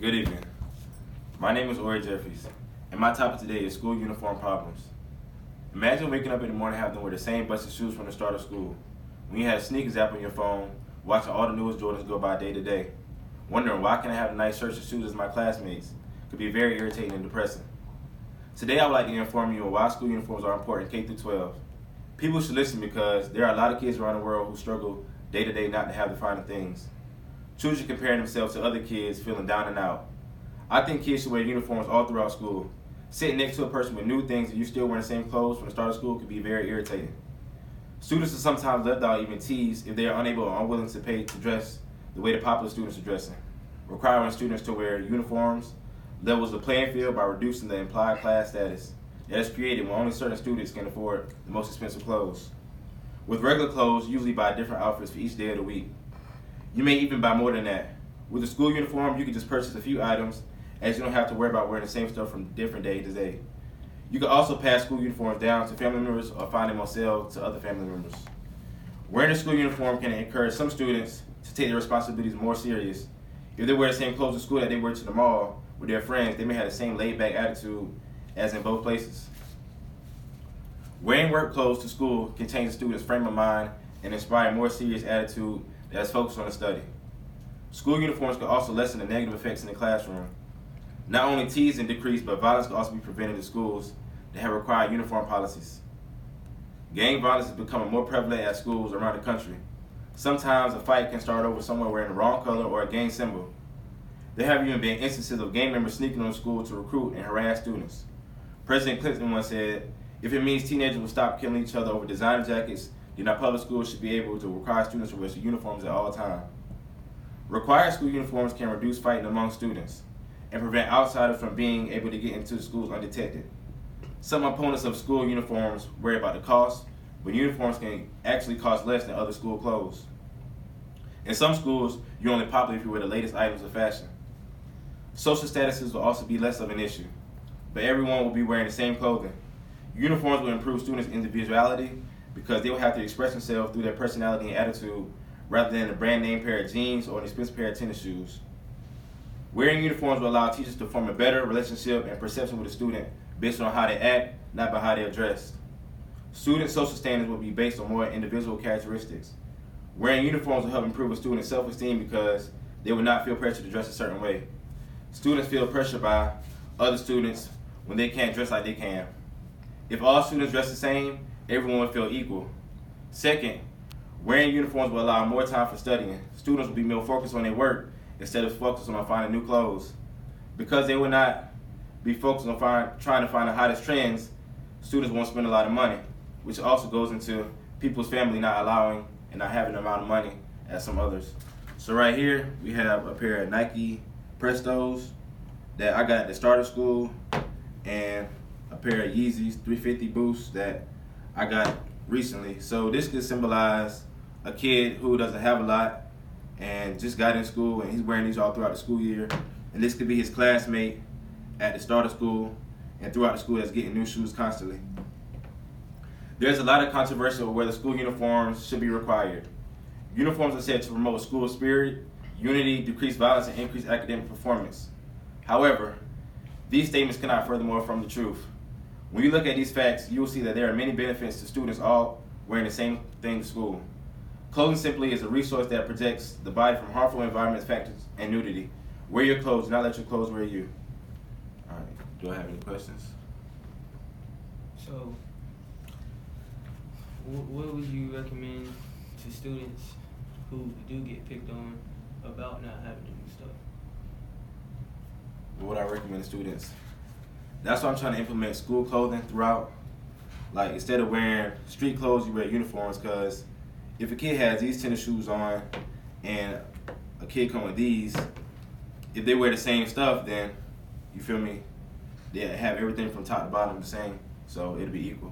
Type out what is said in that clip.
Good evening. My name is Ori Jeffries, and my topic today is school uniform problems. Imagine waking up in the morning having to wear the same bunch of shoes from the start of school. When you have a sneakers app on your phone, watching all the newest Jordans go by day to day, wondering why can't I have the nice shirts and shoes as my classmates, could be very irritating and depressing. Today I would like to inform you on why school uniforms are important K through 12. People should listen because there are a lot of kids around the world who struggle day to day not to have the finer things. Children comparing themselves to other kids feeling down and out. I think kids should wear uniforms all throughout school. Sitting next to a person with new things and you still wearing the same clothes from the start of school can be very irritating. Students are sometimes left out, even teased, if they are unable or unwilling to pay to dress the way the popular students are dressing. Requiring students to wear uniforms levels the playing field by reducing the implied class status that is created when only certain students can afford the most expensive clothes. With regular clothes, you usually buy different outfits for each day of the week. You may even buy more than that. With a school uniform, you can just purchase a few items as you don't have to worry about wearing the same stuff from different day to day. You can also pass school uniforms down to family members or find them on sale to other family members. Wearing a school uniform can encourage some students to take their responsibilities more serious. If they wear the same clothes to school that they wear to the mall with their friends, they may have the same laid-back attitude as in both places. Wearing work clothes to school can change the student's frame of mind and inspire a more serious attitude that is focused on the study. School uniforms can also lessen the negative effects in the classroom. Not only teasing decrease, but violence can also be prevented in schools that have required uniform policies. Gang violence is becoming more prevalent at schools around the country. Sometimes a fight can start over someone wearing the wrong color or a gang symbol. There have even been instances of gang members sneaking on school to recruit and harass students. President Clinton once said, "If it means teenagers will stop killing each other over designer jackets, then our public schools should be able to require students to wear uniforms at all times." Required school uniforms can reduce fighting among students and prevent outsiders from being able to get into the schools undetected. Some opponents of school uniforms worry about the cost, but uniforms can actually cost less than other school clothes. In some schools, you're only popular if you wear the latest items of fashion. Social statuses will also be less of an issue, but everyone will be wearing the same clothing. Uniforms will improve students' individuality because they will have to express themselves through their personality and attitude rather than a brand name pair of jeans or an expensive pair of tennis shoes. Wearing uniforms will allow teachers to form a better relationship and perception with the student based on how they act, not by how they are dressed. Student social standards will be based on more individual characteristics. Wearing uniforms will help improve a student's self-esteem because they will not feel pressure to dress a certain way. Students feel pressure by other students when they can't dress like they can. If all students dress the same, everyone will feel equal. Second, wearing uniforms will allow more time for studying. Students will be more focused on their work instead of focusing on finding new clothes. Because they will not be focused on trying to find the hottest trends, students won't spend a lot of money, which also goes into people's family not allowing and not having the amount of money as some others. So right here, we have a pair of Nike Prestos that I got at the start of school and a pair of Yeezys 350 Boosts that I got recently. So this could symbolize a kid who doesn't have a lot and just got in school and he's wearing these all throughout the school year. And this could be his classmate at the start of school and throughout the school that's getting new shoes constantly. There's a lot of controversy over whether school uniforms should be required. Uniforms are said to promote school spirit, unity, decrease violence, and increase academic performance. However, these statements cannot furthermore from the truth. When you look at these facts, you will see that there are many benefits to students all wearing the same thing to school. Clothing simply is a resource that protects the body from harmful environment factors and nudity. Wear your clothes, do not let your clothes wear you. All right, do I have any questions? So, what would you recommend to students who do get picked on about not having to do stuff? What would I recommend to students? That's why I'm trying to implement school clothing throughout. Like, instead of wearing street clothes, you wear uniforms, because if a kid has these tennis shoes on and a kid come with these, if they wear the same stuff, then, you feel me, they have everything from top to bottom the same, so it'll be equal.